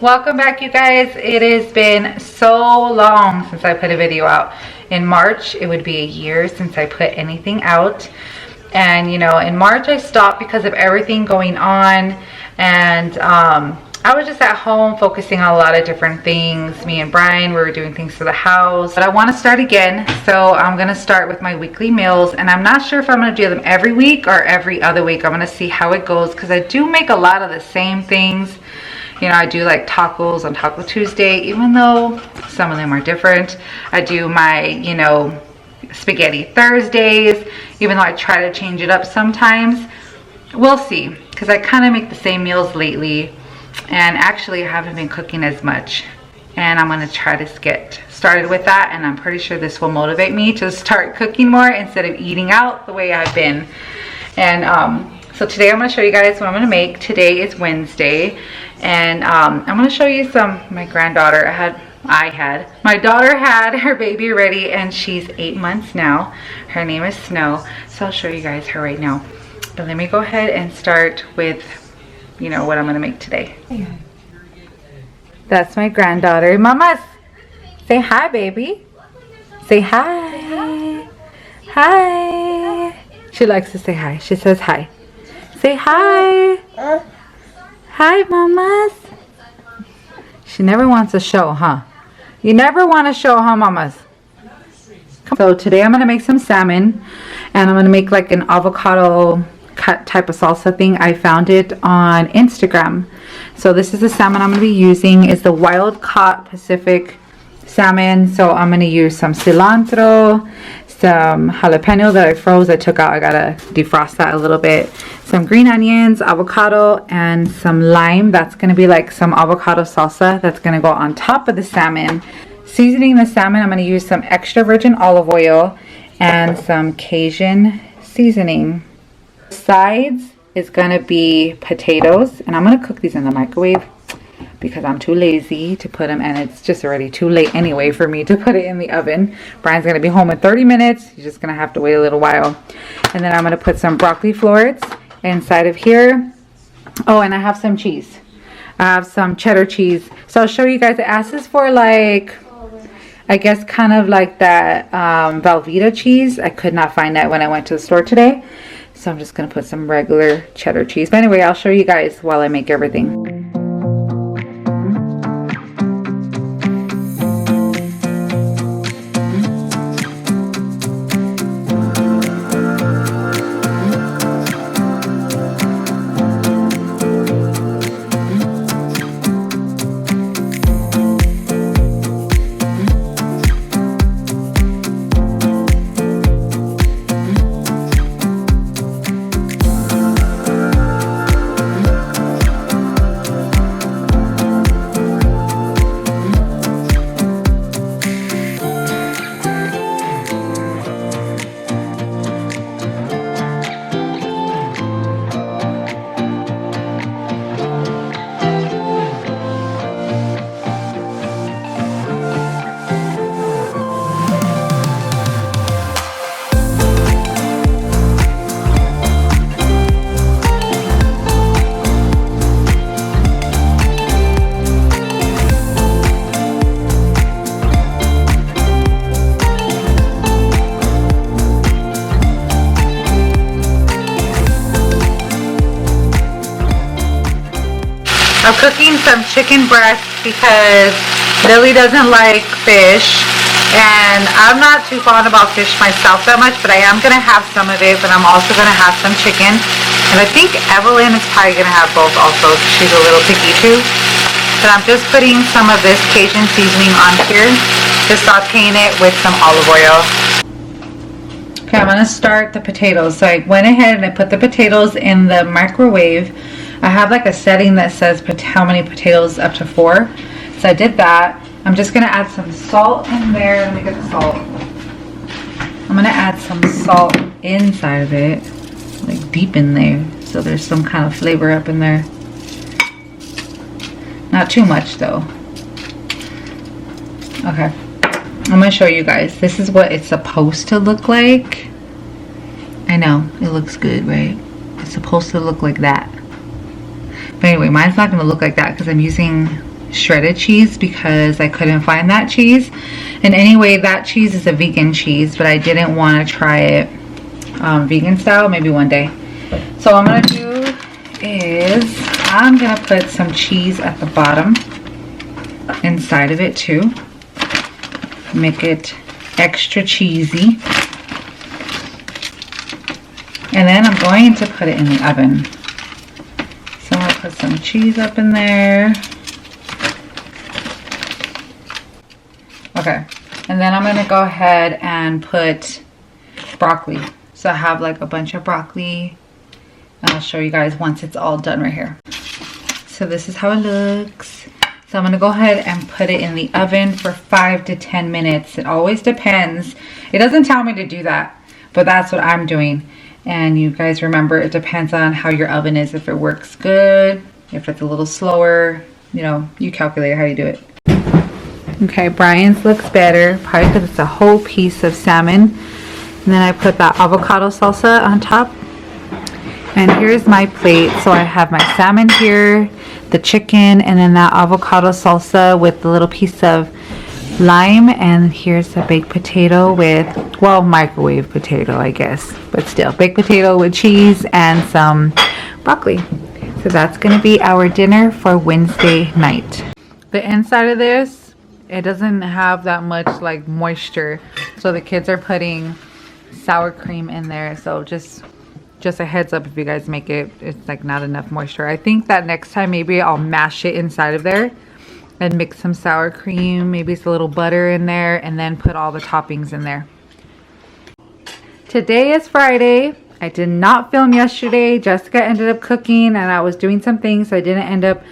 Welcome back, you guys. It has been so long since I put a video out. In March, it would be a year since I put anything out. And you know, in March I stopped because of everything going on, and I was just at home focusing on a lot of different things. Me and Brian, we were doing things for the house. But I want to start again, so I'm going to start with my weekly meals. And I'm not sure if I'm going to do them every week or every other week. I'm going to see how it goes, because I do make a lot of the same things. You know, I do like tacos on Taco Tuesday, even though some of them are different. I do my, you know, spaghetti Thursdays, even though I try to change it up sometimes. We'll see, because I kind of make the same meals lately. And actually I haven't been cooking as much, and I'm going to try to get started with that, and I'm pretty sure this will motivate me to start cooking more instead of eating out the way I've been. And so today I'm going to show you guys what I'm going to make. Today is Wednesday, and I'm going to show you some. My granddaughter my daughter had her baby ready, and she's 8 months now. Her name is Snow, so I'll show you guys her right now. But let me go ahead and start with, you know, what I'm gonna make today. That's my granddaughter. Mamas, say hi, baby. Say hi. Hi. She likes to say hi. She says hi. Say hi. Hi, mamas. She never wants to show, huh? You never want to show, huh, mamas? So today I'm gonna make some salmon, and I'm gonna make like an avocado cut type of salsa thing. I found it on Instagram. So this is the salmon I'm going to be using. It's the wild caught Pacific salmon. So I'm going to use some cilantro, some jalapeno that I froze. I took out. I gotta defrost that a little bit. Some green onions, avocado, and some lime. That's going to be like some avocado salsa that's going to go on top of the salmon. Seasoning the salmon, I'm going to use some extra virgin olive oil and some Cajun seasoning. Sides is gonna be potatoes, and I'm gonna cook these in the microwave because I'm too lazy to put them, and it's just already too late anyway for me to put it in the oven. Brian's gonna be home in 30 minutes. He's just gonna have to wait a little while. And then I'm gonna put some broccoli florets inside of here. Oh, and I have some cheese. I have some cheddar cheese. So I'll show you guys. It asks for like, I guess kind of like that Velveeta cheese. I could not find that when I went to the store today. So I'm just going to put some regular cheddar cheese. But anyway, I'll show you guys while I make everything. I'm cooking some chicken breast because Lily doesn't like fish, and I'm not too fond about fish myself that much, but I am going to have some of it, but I'm also going to have some chicken. And I think Evelyn is probably going to have both also. She's a little picky too. But I'm just putting some of this Cajun seasoning on here, just sauteing it with some olive oil. Okay, I'm going to start the potatoes. So I went ahead and I put the potatoes in the microwave. I have like a setting that says how many potatoes, up to 4. So I did that. I'm just going to add some salt in there. Let me get the salt. I'm going to add some salt inside of it, like deep in there, so there's some kind of flavor up in there. Not too much though. Okay, I'm going to show you guys. This is what it's supposed to look like. I know, it looks good, right? It's supposed to look like that. But anyway, mine's not going to look like that because I'm using shredded cheese because I couldn't find that cheese. And anyway, that cheese is a vegan cheese, but I didn't want to try it vegan style, maybe one day. So what I'm going to do is I'm going to put some cheese at the bottom inside of it too. Make it extra cheesy. And then I'm going to put it in the oven. So I'm going to put some cheese up in there. Okay, and then I'm going to go ahead and put broccoli. So I have like a bunch of broccoli. And I'll show you guys once it's all done right here. So this is how it looks. So I'm going to go ahead and put it in the oven for 5 to 10 minutes. It always depends. It doesn't tell me to do that, but that's what I'm doing. And you guys remember, it depends on how your oven is. If it works good, if it's a little slower, you know, you calculate how you do it. Okay, Brian's looks better, probably because it's a whole piece of salmon. And then I put that avocado salsa on top. And here's my plate. So I have my salmon here, the chicken, and then that avocado salsa with the little piece of lime. And here's a baked potato with, well, microwave potato, I guess, but still baked potato with cheese and some broccoli. So that's going to be our dinner for Wednesday night. The inside of this, it doesn't have that much like moisture, so the kids are putting sour cream in there. So just a heads up, if you guys make it, it's like not enough moisture. I think that next time maybe I'll mash it inside of there and mix some sour cream, maybe it's a little butter in there, and then put all the toppings in there. Today is Friday. I did not film yesterday. Jessica ended up cooking and I was doing some things, so I didn't end up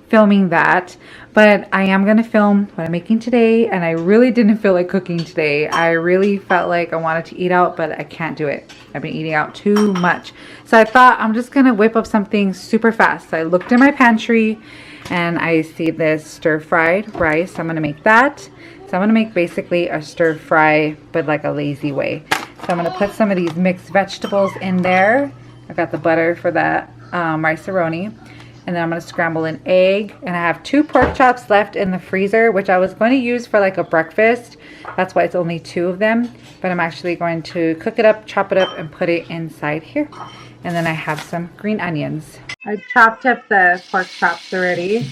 filming that. But I am going to film what I'm making today, and I really didn't feel like cooking today. I really felt like I wanted to eat out, but I can't do it. I've been eating out too much. So I thought I'm just going to whip up something super fast. So I looked in my pantry and I see this stir-fried rice. I'm going to make that. So I'm going to make basically a stir-fry, but like a lazy way. So I'm going to put some of these mixed vegetables in there. I got the butter for that rice-a-roni. And then I'm going to scramble an egg. And I have 2 pork chops left in the freezer, which I was going to use for like a breakfast. That's why it's only 2 of them. But I'm actually going to cook it up, chop it up, and put it inside here. And then I have some green onions. I chopped up the pork chops already.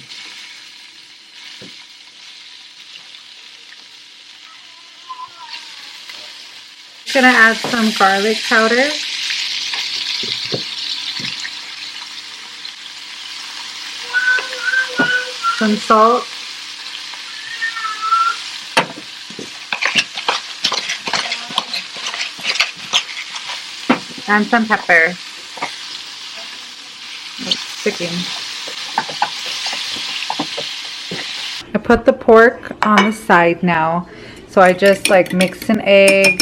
Gonna add some garlic powder. Some salt. And some pepper. It's sticking. I put the pork on the side now. So I just like mixed an egg.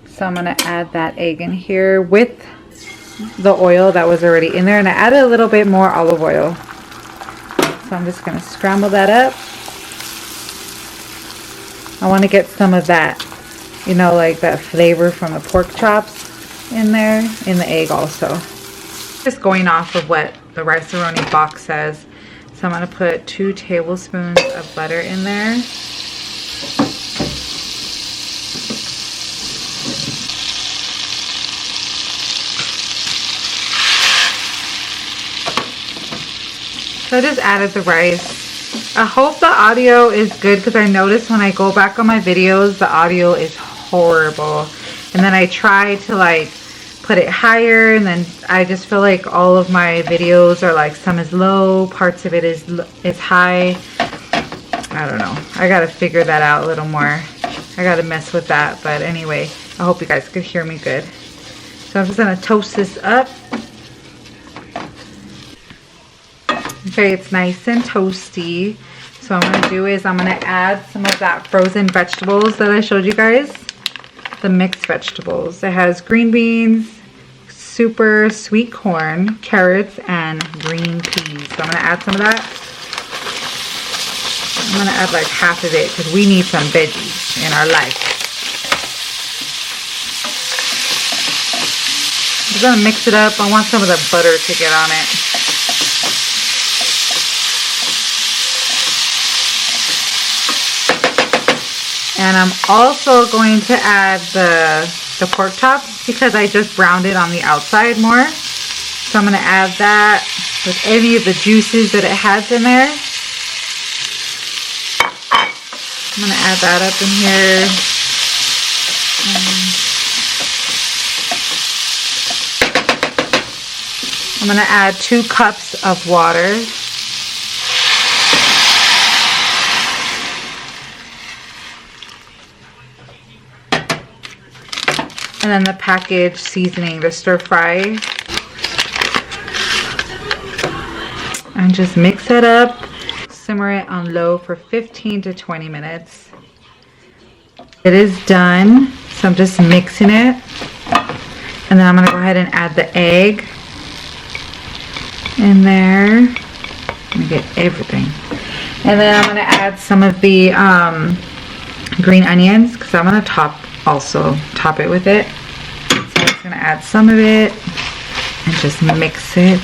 So I'm going to add that egg in here with the oil that was already in there. And I added a little bit more olive oil. So I'm just going to scramble that up. I want to get some of that, you know, like that flavor from the pork chops in there, in the egg also. Just going off of what the rice-a-roni box says. So I'm going to put 2 tablespoons of butter in there. So I just added the rice. I hope the audio is good because I noticed when I go back on my videos, the audio is horrible. And then I try to like put it higher, and then I just feel like all of my videos are like, some is low, parts of it is high. I don't know. I gotta figure that out a little more. I gotta mess with that. But anyway, I hope you guys could hear me good. So I'm just gonna toast this up. Okay, it's nice and toasty. So what I'm going to do is I'm going to add some of that frozen vegetables that I showed you guys. The mixed vegetables. It has green beans, super sweet corn, carrots, and green peas. So I'm going to add some of that. I'm going to add like half of it because we need some veggies in our life. I'm going to mix it up. I want some of the butter to get on it. And I'm also going to add the pork chops because I just browned it on the outside more. So I'm going to add that with any of the juices that it has in there. I'm going to add that up in here. I'm going to add 2 cups of water. And then the packaged seasoning, the stir fry. And just mix it up. Simmer it on low for 15 to 20 minutes. It is done. So I'm just mixing it. And then I'm going to go ahead and add the egg in there. I'm going to get everything. And then I'm going to add some of the green onions because I'm going to top it with it. So I'm just going to add some of it and just mix it.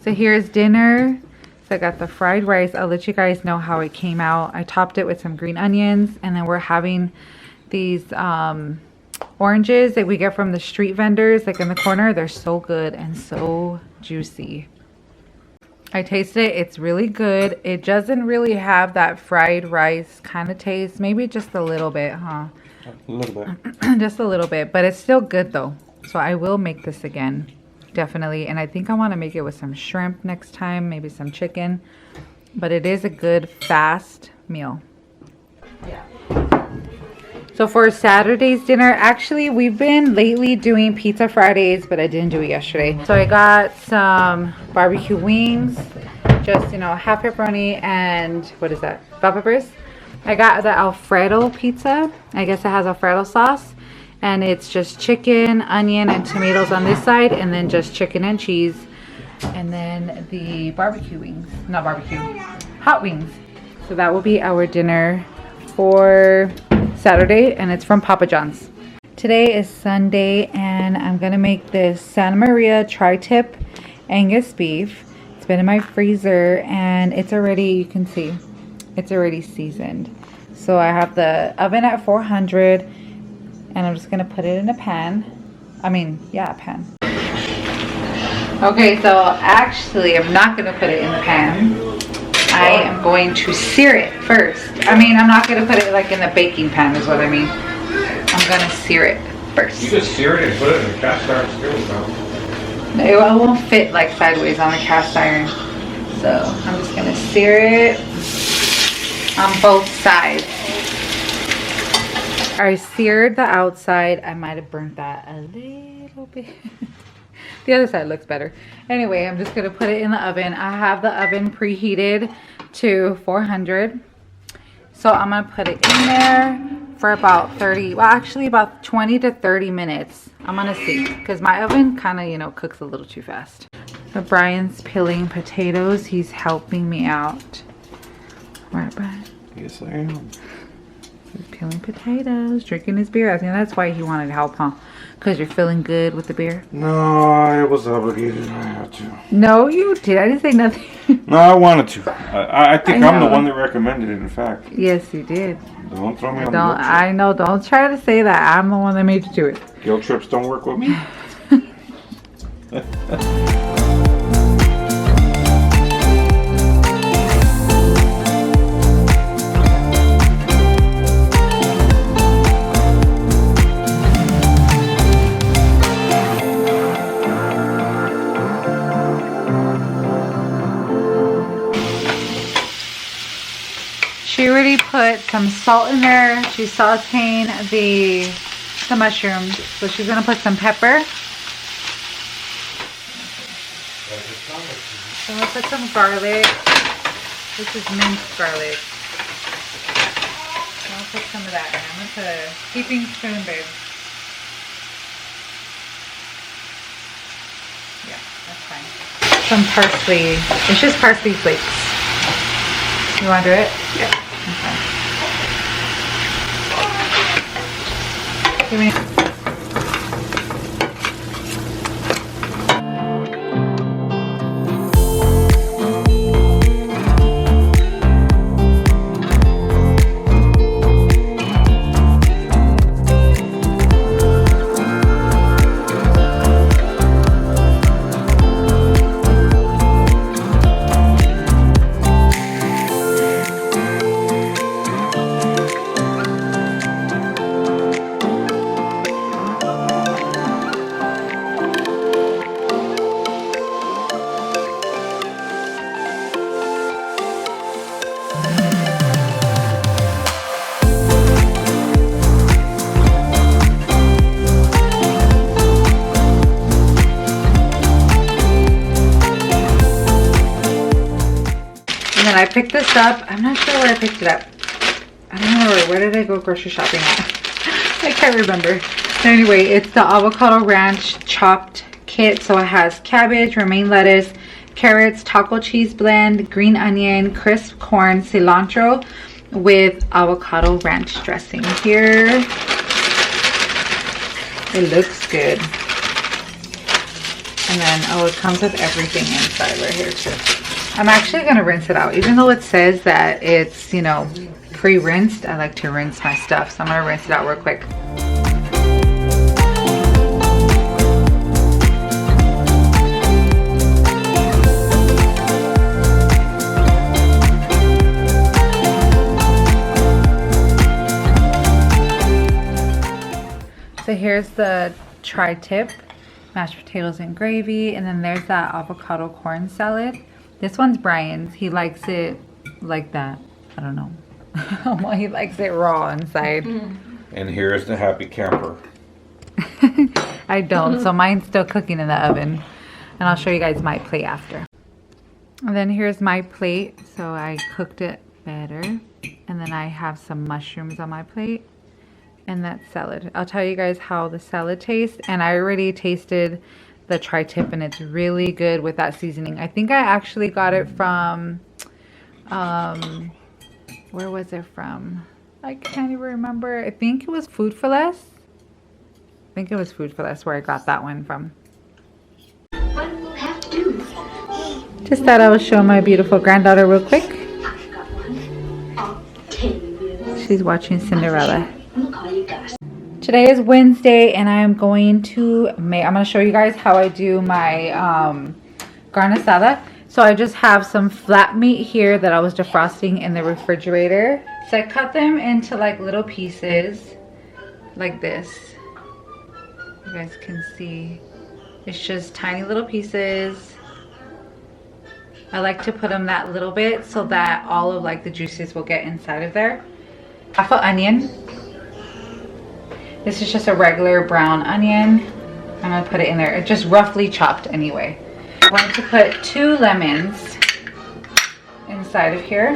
So here's dinner. So I got the fried rice. I'll let you guys know how it came out. I topped it with some green onions, and then we're having these oranges that we get from the street vendors, like in the corner. They're so good and so juicy. I tasted it. It's really good. It doesn't really have that fried rice kind of taste. Maybe just a little bit, huh? A little bit. Just a little bit, but it's still good though. So I will make this again, definitely. And I think I want to make it with some shrimp next time, maybe some chicken. But it is a good fast meal. Yeah. So for Saturday's dinner, actually we've been lately doing pizza Fridays, but I didn't do it yesterday. So I got some barbecue wings, just, you know, half pepperoni and what is that? Bell peppers. I got the Alfredo pizza. I guess it has Alfredo sauce, and it's just chicken, onion, and tomatoes on this side, and then just chicken and cheese. And then the barbecue wings, not barbecue, hot wings. So that will be our dinner for Saturday, and it's from Papa John's. Today is Sunday, and I'm gonna make this Santa Maria tri-tip Angus beef. It's been in my freezer, and it's already, you can see, it's already seasoned. So I have the oven at 400, and I'm just gonna put it in a pan. A pan. Okay, so actually I'm not gonna put it in the pan. I am going to sear it first. I'm not going to put it like in the baking pan is what I mean. I'm going to sear it first. You just sear it and put it in the cast iron skillet, It won't fit like sideways on the cast iron. So I'm just going to sear it on both sides. I seared the outside. I might have burnt that a little bit. The other side looks better. Anyway, I'm just going to put it in the oven. I have the oven preheated to 400. So I'm going to put it in there for about 20 to 30 minutes. I'm going to see, because my oven kind of, you know, cooks a little too fast. So Brian's peeling potatoes. He's helping me out. Right, Brian? Yes, I am. He's peeling potatoes, drinking his beer. I think that's why he wanted help, huh? Because you're feeling good with the beer? No, I was obligated. I had to. No, you did. I didn't say nothing. No, I wanted to. I think I'm the one that recommended it, in fact. Yes, you did. Don't throw me on the guilt trip. I know. Don't try to say that. I'm the one that made you do it. Guilt trips don't work with me. She already put some salt in there. She's sauteing the mushrooms. So she's gonna put some pepper. So I'm gonna put some garlic. This is minced garlic. So I'll put some of that in. I'm gonna put a heaping spoon, babe. Yeah, that's fine. Some parsley. It's just parsley flakes. You want to do it? Yeah. Okay. Give me. then I picked this up. I'm not sure where I picked it up. I don't remember. Where did I go grocery shopping at? I can't remember. Anyway, it's the avocado ranch chopped kit. So it has cabbage, romaine lettuce, carrots, taco cheese blend, green onion, crisp corn, cilantro with avocado ranch dressing here. It looks good. And then, oh, it comes with everything inside right here too. I'm actually going to rinse it out. Even though it says that it's, you know, pre-rinsed, I like to rinse my stuff. So I'm going to rinse it out real quick. So here's the tri-tip, mashed potatoes and gravy, and then there's that avocado corn salad. This one's Brian's. He likes it like that. I don't know. Well, he likes it raw inside. And here's the happy camper. I don't, so mine's still cooking in the oven. And I'll show you guys my plate after. And then here's my plate. So I cooked it better. And then I have some mushrooms on my plate. And that salad. I'll tell you guys how the salad tastes. And I already tasted the tri-tip and it's really good with that seasoning. I think I actually got it from, where was it from? I can't even remember. I think it was Food for Less. I think it was Food for Less where I got that one from. Just thought I would show my beautiful granddaughter real quick. She's watching Cinderella. Today is Wednesday and I'm going to make, I'm going to show you guys how I do my carne asada. So I just have some flat meat here that I was defrosting in the refrigerator. So I cut them into like little pieces like this. You guys can see it's just tiny little pieces. I like to put them that little bit so that all of like the juices will get inside of there. Half an onion. This is just a regular brown onion. I'm gonna put it in there. It's just roughly chopped anyway. I'm going to put 2 lemons inside of here.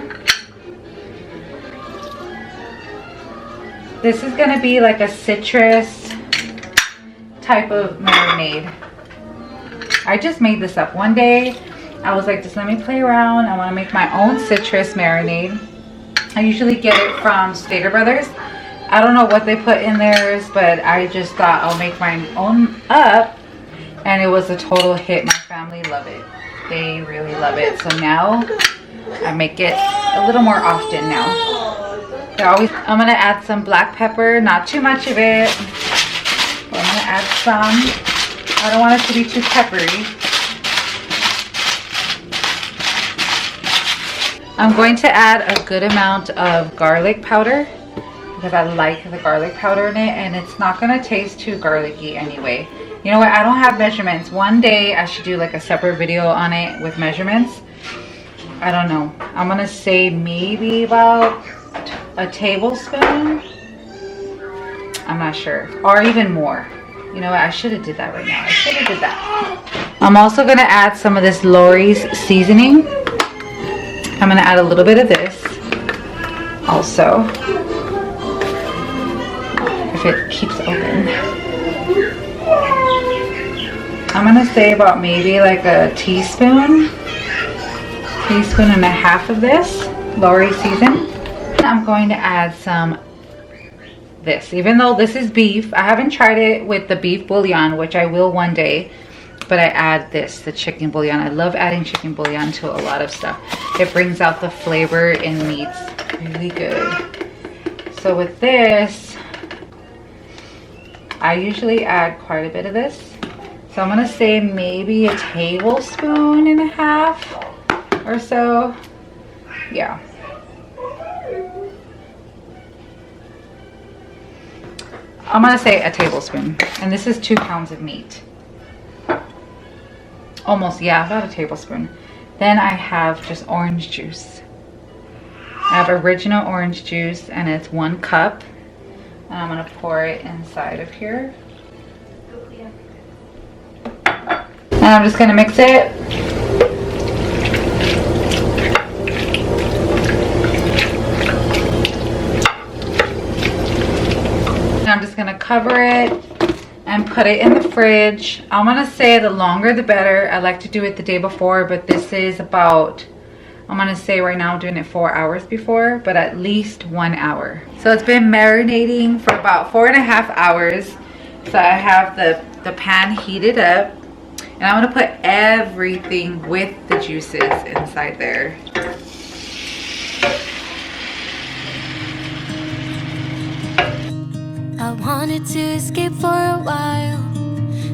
This is gonna be like a citrus type of marinade. I just made this up one day. I was like, just let me play around. I wanna make my own citrus marinade. I usually get it from Stater Brothers. I don't know what they put in theirs, but I just thought I'll make my own up. And it was a total hit. My family love it. They really love it. So now I make it a little more often now. I'm going to add some black pepper. Not too much of it. But I'm going to add some. I don't want it to be too peppery. I'm going to add a good amount of garlic powder. Because I like the garlic powder in it and it's not going to taste too garlicky anyway. You know what? I don't have measurements. One day I should do like a separate video on it with measurements. I don't know. I'm going to say maybe about a tablespoon. I'm not sure. Or even more. You know what? I should have did that right now. I should have did that. I'm also going to add some of this Lori's seasoning. I'm going to add a little bit of this also. If it keeps open. I'm gonna say about maybe like a teaspoon and a half of this Lori season. I'm going to add some this, even though this is beef. I haven't tried it with the beef bouillon, which I will one day, but I add this, the chicken bouillon. I love adding chicken bouillon to a lot of stuff. It brings out the flavor in meats really good. So with this, I usually add quite a bit of this. So I'm gonna say maybe a tablespoon and a half or so. Yeah. I'm gonna say a tablespoon. And this is 2 pounds of meat. Almost, yeah, about a tablespoon. Then I have just orange juice. I have original orange juice and it's 1 cup. And I'm going to pour it inside of here. And I'm just going to mix it. cover it and put it in the fridge. I'm gonna say the longer the better. I like to do it the day before, but this is about, I'm gonna say right now I'm doing it 4 hours before, but at least 1 hour. So it's been marinating for about 4.5 hours. So I have the pan heated up, and I'm gonna put everything with the juices inside there. I wanted to escape for a while.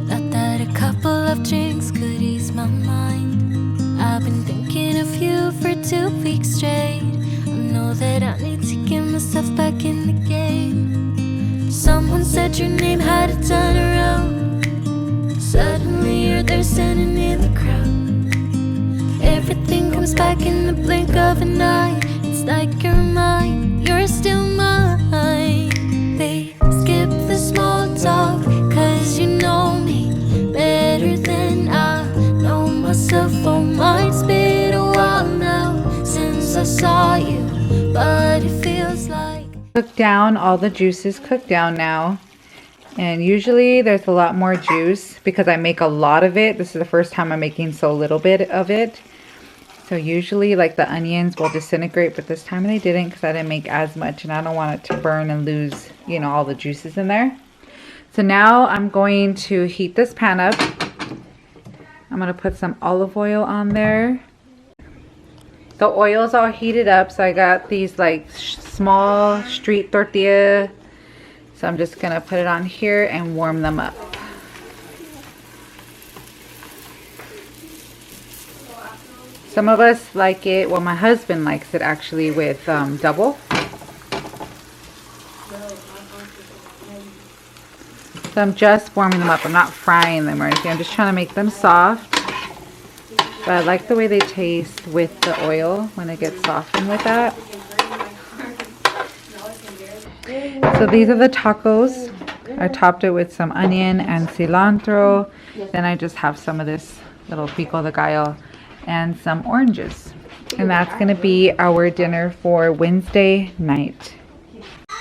Thought that a couple of drinks could ease my mind. I've been thinking of you for 2 weeks straight. I know that I need to get myself back in the game. Someone said your name had a turn around. Suddenly you're there standing in the crowd. Everything comes back in the blink of an eye. It's like you're mine, you're still mine. They skip the small talk, cause you know me better than I know myself. Oh, might's been a while now since I saw you, but it feels like Cooked down, all the juices cooked down now. And usually there's a lot more juice because I make a lot of it. This is the first time I'm making so little bit of it. So usually like the onions will disintegrate, but this time they didn't because I didn't make as much and I don't want it to burn and lose, you know, all the juices in there. So now I'm going to heat this pan up. I'm going to put some olive oil on there. The oil's all heated up, so I got these like small street tortilla. So I'm just going to put it on here and warm them up. Some of us like it, well, my husband likes it actually with double. So I'm just warming them up. I'm not frying them or anything. I'm just trying to make them soft. But I like the way they taste with the oil when it gets softened with that. So these are the tacos. I topped it with some onion and cilantro. Then I just have some of this little pico de gallo and some oranges. And that's gonna be our dinner for Wednesday night.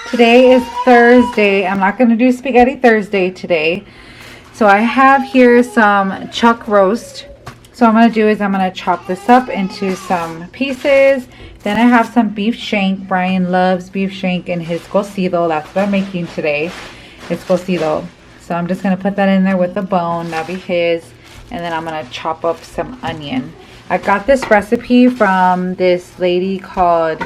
Today is Thursday. I'm not gonna do spaghetti Thursday today. So I have here some chuck roast. So what I'm gonna do is I'm gonna chop this up into some pieces. Then I have some beef shank. Brian loves beef shank in his cocido. That's what I'm making today. It's cocido. So I'm just gonna put that in there with the bone. That'll be his. And then I'm gonna chop up some onion. I got this recipe from this lady called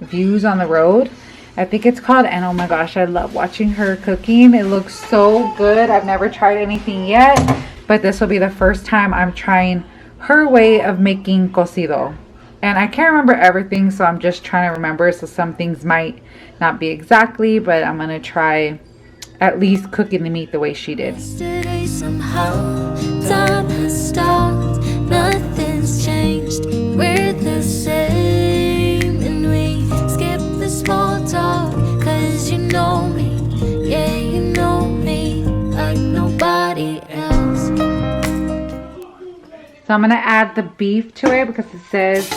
Views on the Road. I think it's called, and oh my gosh, I love watching her cooking. It looks so good. I've never tried anything yet, but this will be the first time I'm trying her way of making cocido. And I can't remember everything, so I'm just trying to remember. So some things might not be exactly, but I'm gonna try at least cooking the meat the way she did. yesterday somehow time has stopped. Nothing's changed. We're the same, and we skip the small talk, cause you know me, yeah, you know me like nobody else. So I'm gonna add the beef to it because it says,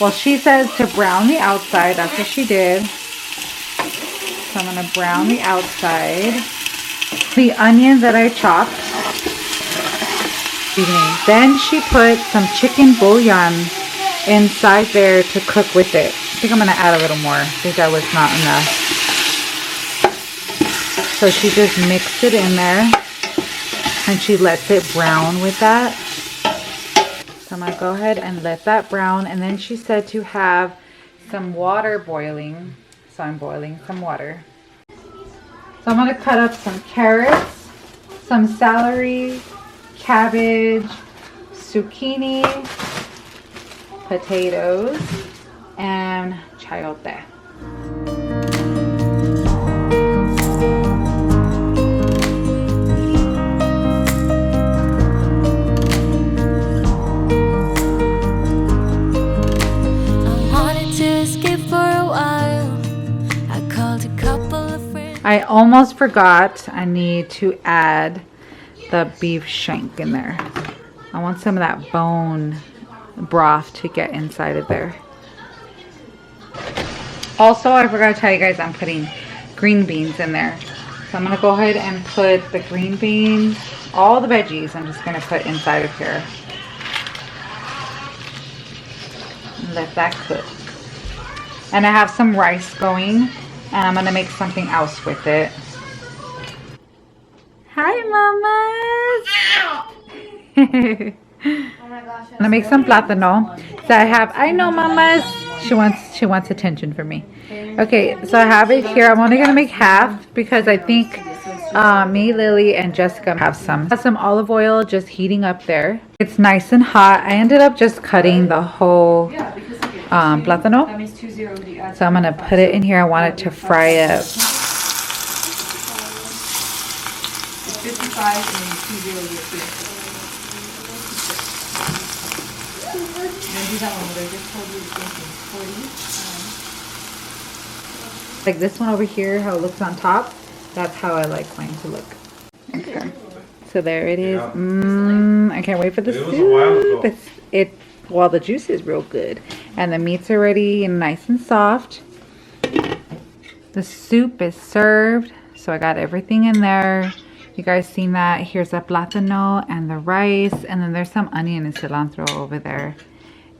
well, she says to brown the outside. That's what she did. So I'm gonna brown the outside. The onions that I chopped. Then she put some chicken bouillon inside there to cook with it. I think I'm gonna add a little more. I think that was not enough. So she just mixed it in there and she lets it brown with that. So I'm gonna go ahead and let that brown, and then she said to have some water boiling. So I'm boiling some water. So I'm gonna cut up some carrots, some celery, cabbage, zucchini, potatoes, and chayote. I almost forgot, I need to add the beef shank in there. I want some of that bone broth to get inside of there. Also, I forgot to tell you guys I'm putting green beans in there. So I'm gonna go ahead and put the green beans, all the veggies, I'm just gonna put inside of here. Let that cook. And I have some rice going, and I'm gonna make something else with it. Hi, mamas. I'm gonna make some plátano. So I know mamas. She wants attention from me. Okay, so I have it here. I'm only gonna make half because I think me, Lily, and Jessica have some. Got some olive oil just heating up there. It's nice and hot. I ended up just cutting the whole plátano. So I'm gonna put it in here. I want it to fry up. 55 and 20 like this one over here, how it looks on top. That's how I like mine to look. Okay, so there it is. I can't wait for the soup. Well, the juice is real good, and the meat's already nice and soft. The soup is served, so I got everything in there. You guys seen that? Here's the plátano and the rice, and then there's some onion and cilantro over there.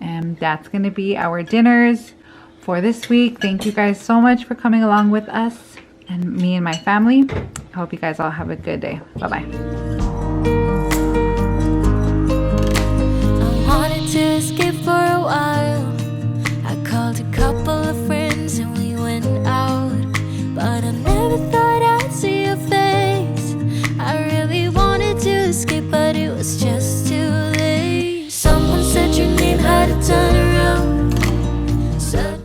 And that's gonna be our dinners for this week. Thank you guys so much for coming along with us and me and my family. I hope you guys all have a good day. Bye-bye.